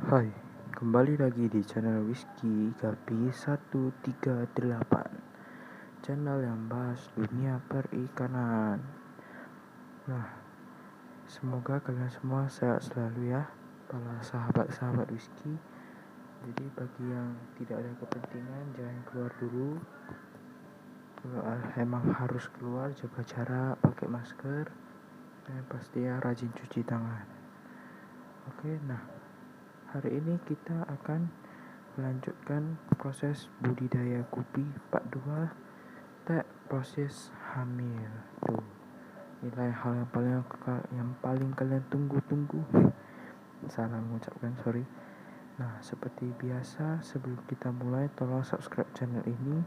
Hai, kembali lagi di channel Whisky Gapi 138, channel yang bahas dunia perikanan. Nah, semoga kalian semua sehat selalu ya, para sahabat-sahabat whisky. Jadi bagi yang tidak ada kepentingan, jangan keluar dulu. Kalau emang harus keluar, jaga jarak, pakai masker, dan pastinya rajin cuci tangan. Oke, nah hari ini kita akan melanjutkan proses budidaya gupi part 2, proses hamil. Tuh, inilah hal yang paling kalian tunggu-tunggu. Salah mengucapkan, sorry. Nah, seperti biasa, sebelum kita mulai, tolong subscribe channel ini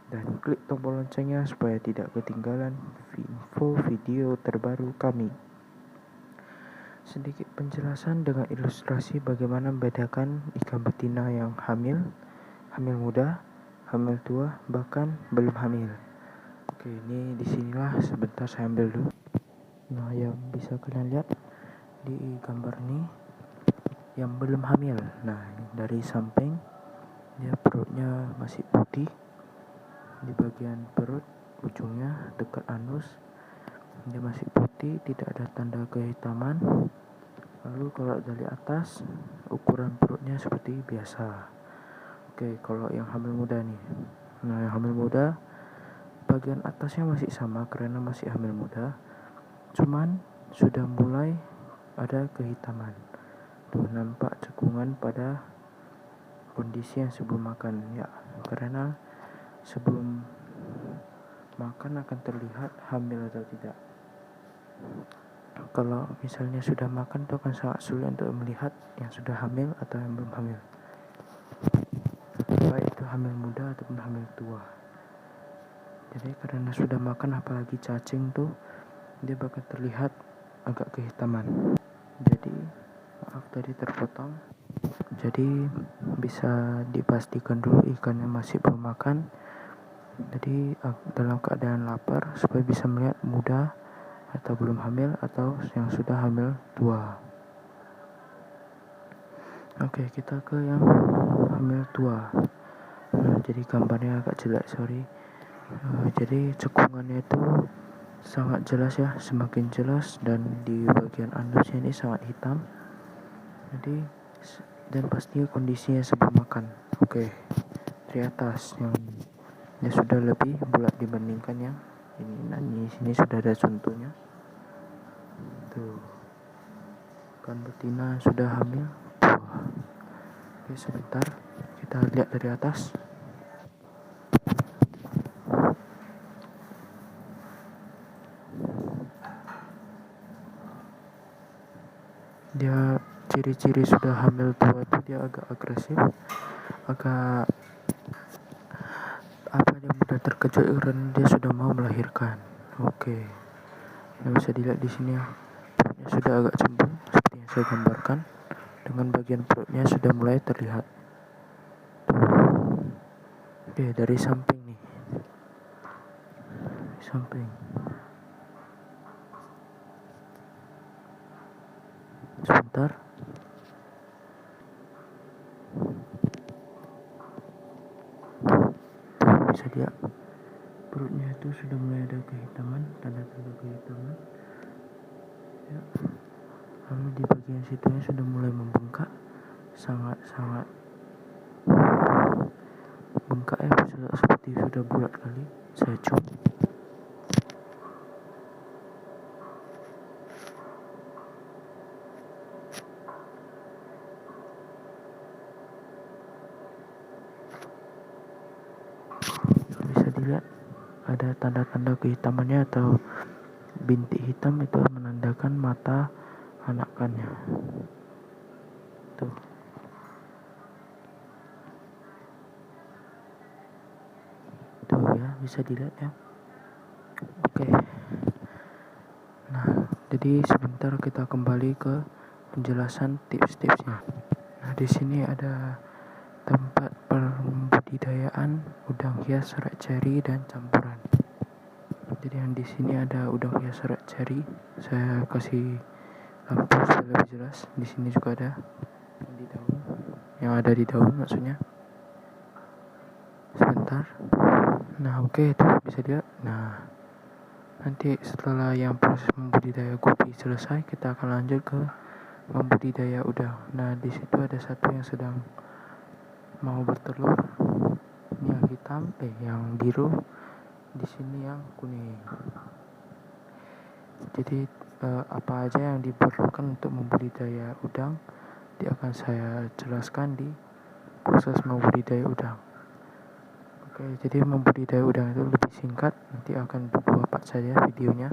dan klik tombol loncengnya supaya tidak ketinggalan info video terbaru kami. Sedikit penjelasan dengan ilustrasi bagaimana membedakan ikan betina yang hamil muda, hamil tua, bahkan belum hamil. Oke, ini disinilah sebentar saya ambil dulu. Nah, yang bisa kalian lihat di gambar ini yang belum hamil. Nah, dari samping dia perutnya masih putih, di bagian perut ujungnya dekat anus dia masih putih, tidak ada tanda kehitaman. Lalu kalau dari atas ukuran perutnya seperti biasa. Oke, kalau yang hamil muda nih. Nah, yang hamil muda bagian atasnya masih sama karena masih hamil muda. Cuman sudah mulai ada kehitaman. Tuh, nampak cekungan pada kondisi yang sebelum makan ya. Karena sebelum makan akan terlihat hamil atau tidak. Kalau misalnya sudah makan itu akan sangat sulit untuk melihat yang sudah hamil atau yang belum hamil, baik itu hamil muda ataupun hamil tua. Jadi karena sudah makan, apalagi cacing tuh, dia bakal terlihat agak kehitaman. Jadi maaf tadi terpotong. Jadi bisa dipastikan dulu ikannya masih belum makan. Jadi dalam keadaan lapar supaya bisa melihat muda atau belum hamil atau yang sudah hamil tua. Oke, kita ke yang hamil tua. Nah, jadi gambarnya agak jelek, sorry. Jadi cekungannya itu sangat jelas ya, semakin jelas, dan di bagian anusnya ini sangat hitam. Jadi dan pasti kondisinya sebelum makan. Oke, dari atas yang sudah lebih bulat dibandingkan yang ini. Nah, di sini sudah ada contohnya. Tuh, kan betina sudah hamil. Oke, sebentar kita lihat dari atas. Dia ciri-ciri sudah hamil tua itu dia agak agresif, agak dia mudah terkejut karena dia sudah mau melahirkan. Oke, yang bisa dilihat di sini ya, perutnya sudah agak cembung seperti yang saya gambarkan, dengan bagian perutnya sudah mulai terlihat. Oke, dari samping nih, samping. Sebentar. Tuh, bisa lihat perutnya itu sudah mulai ada kehitaman, tanda-tanda kehitaman ya. Lalu di bagian situnya sudah mulai membengkak, sangat bengkak ya, seperti sudah bulat kali. Saya zoom. Bisa dilihat ada tanda-tanda kehitamannya atau bintik hitam, itu menandakan mata anakannya. Tuh. Tuh ya, bisa dilihat ya. Oke. Nah, jadi sebentar kita kembali ke penjelasan tips-tipsnya. Nah, di sini ada tempat pembudidayaan udang hias serai ceri dan campuran. Jadi yang di sini ada udang hias serai ceri. Saya kasih lampu supaya lebih jelas. Di sini juga ada. di daun, yang ada di daun maksudnya. Sebentar. Nah oke, itu bisa dilihat. Nah nanti setelah yang proses membudidaya gupi selesai, kita akan lanjut ke membudidaya udang. Nah di situ ada satu yang sedang mau bertelur. Ini yang hitam, yang biru. Di sini yang kuning. Jadi apa aja yang diperlukan untuk membudidaya udang, dia akan saya jelaskan di proses membudidaya udang. Oke, jadi membudidaya udang itu lebih singkat, nanti akan 2 part saja videonya.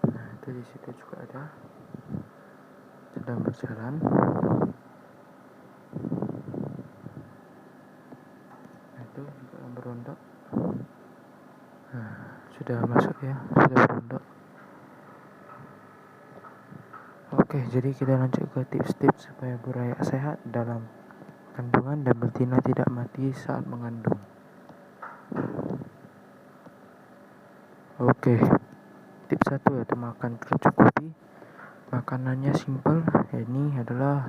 Nah, itu di situ juga ada sedang berjalan. Nah, itu juga yang berondok. Nah, sudah masuk ya, sudah berondok. Oke, jadi kita lanjut ke tips-tips supaya buraya sehat dalam kandungan dan betina tidak mati saat mengandung. Oke, tips 1 yaitu makan tercukupi. Makanannya simple, ini adalah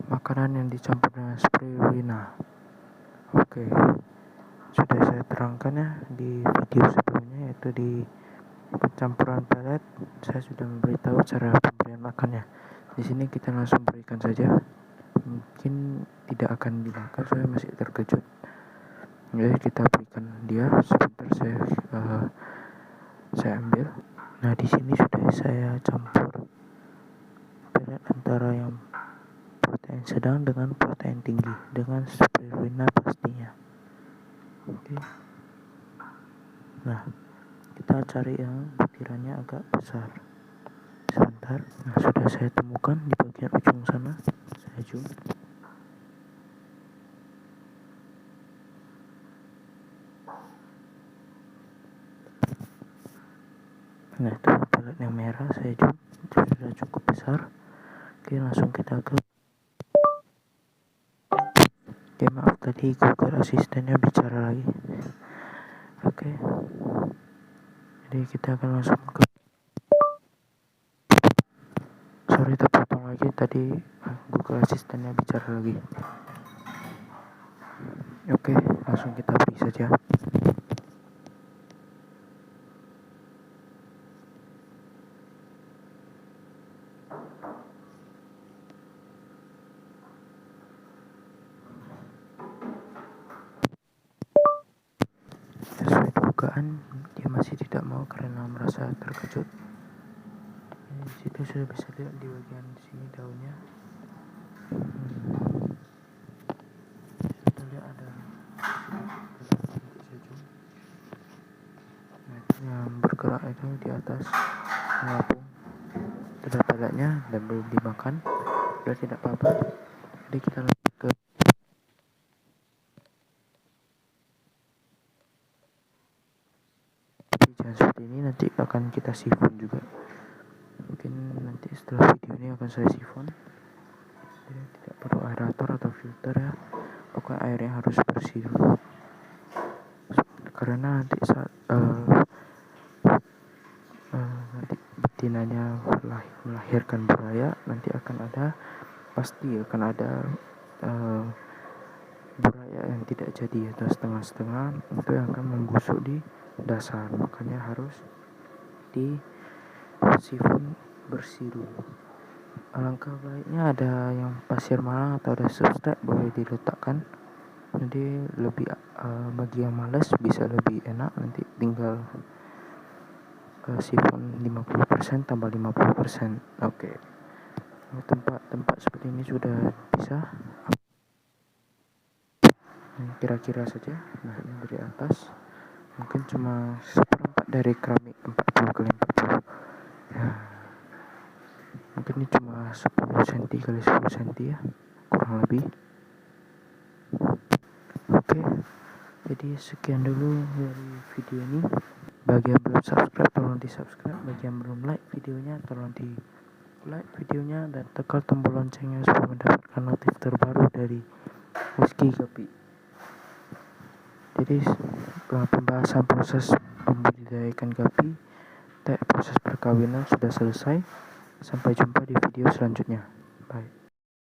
makanan yang dicampur dengan spirulina. Oke, sudah saya terangkan ya di video sebelumnya, yaitu di pencampuran pelet. Saya sudah memberitahu cara pemberian makannya. Di sini kita langsung berikan saja. Mungkin tidak akan dimakan, saya masih terkejut. Jadi kita berikan dia. Sebentar saya ambil. Nah di sini sudah saya campur pelet antara yang protein sedang dengan protein tinggi dengan spirulina pastinya. Oke. Nah kita cari yang butirannya agak besar. Sebentar. Nah sudah saya temukan di bagian ujung sana. Saya zoom. Nah itu pelet yang merah saya zoom, sudah cukup besar. Oke, langsung kita ke. Oke, maaf tadi Google asistennya bicara lagi. Oke, jadi kita akan langsung ke. Sorry terpotong lagi, tadi Google asistennya bicara lagi. Oke, langsung kita beri saja. Sesuai dugaan, dia masih tidak mau karena merasa terkejut. Di situ sudah bisa lihat di bagian sini daunnya. Kita lihat ada yang bergerak itu di atas mengapung. Sudah peletnya dan belum dimakan, sudah tidak apa-apa. Jadi kita lanjut ke. Jangan seperti ini, nanti akan kita sifon juga. Mungkin nanti setelah video ini akan saya sifon. Jadi tidak perlu aerator atau filter ya, pokoknya airnya harus bersih dulu. Karena nanti saat nanti betinanya melahirkan buraya, nanti pasti akan ada buraya yang tidak jadi atau setengah-setengah, itu yang akan membusuk di dasar, makanya harus disifon bersih dulu. Alangkah baiknya ada yang pasir malang atau ada substrat boleh diletakkan, jadi lebih bagi yang malas bisa lebih enak, nanti tinggal sifon 50% tambah 50%. Oke. Tempat seperti ini sudah bisa. Kira-kira saja. Nah ini dari atas mungkin cuma 1/4 dari keramik 40x40 ya. Mungkin ini cuma 10 cm x 10 cm ya, kurang lebih. Oke, jadi sekian dulu dari video ini. Bagi yang belum subscribe, tolong di subscribe. Bagi yang belum like videonya, tolong di like videonya dan tekan tombol loncengnya supaya mendapatkan notif terbaru dari Whiskey Kopi. Jadi pembahasan proses membudidayakan gapi, proses perkawinan sudah selesai. Sampai jumpa di video selanjutnya. Bye.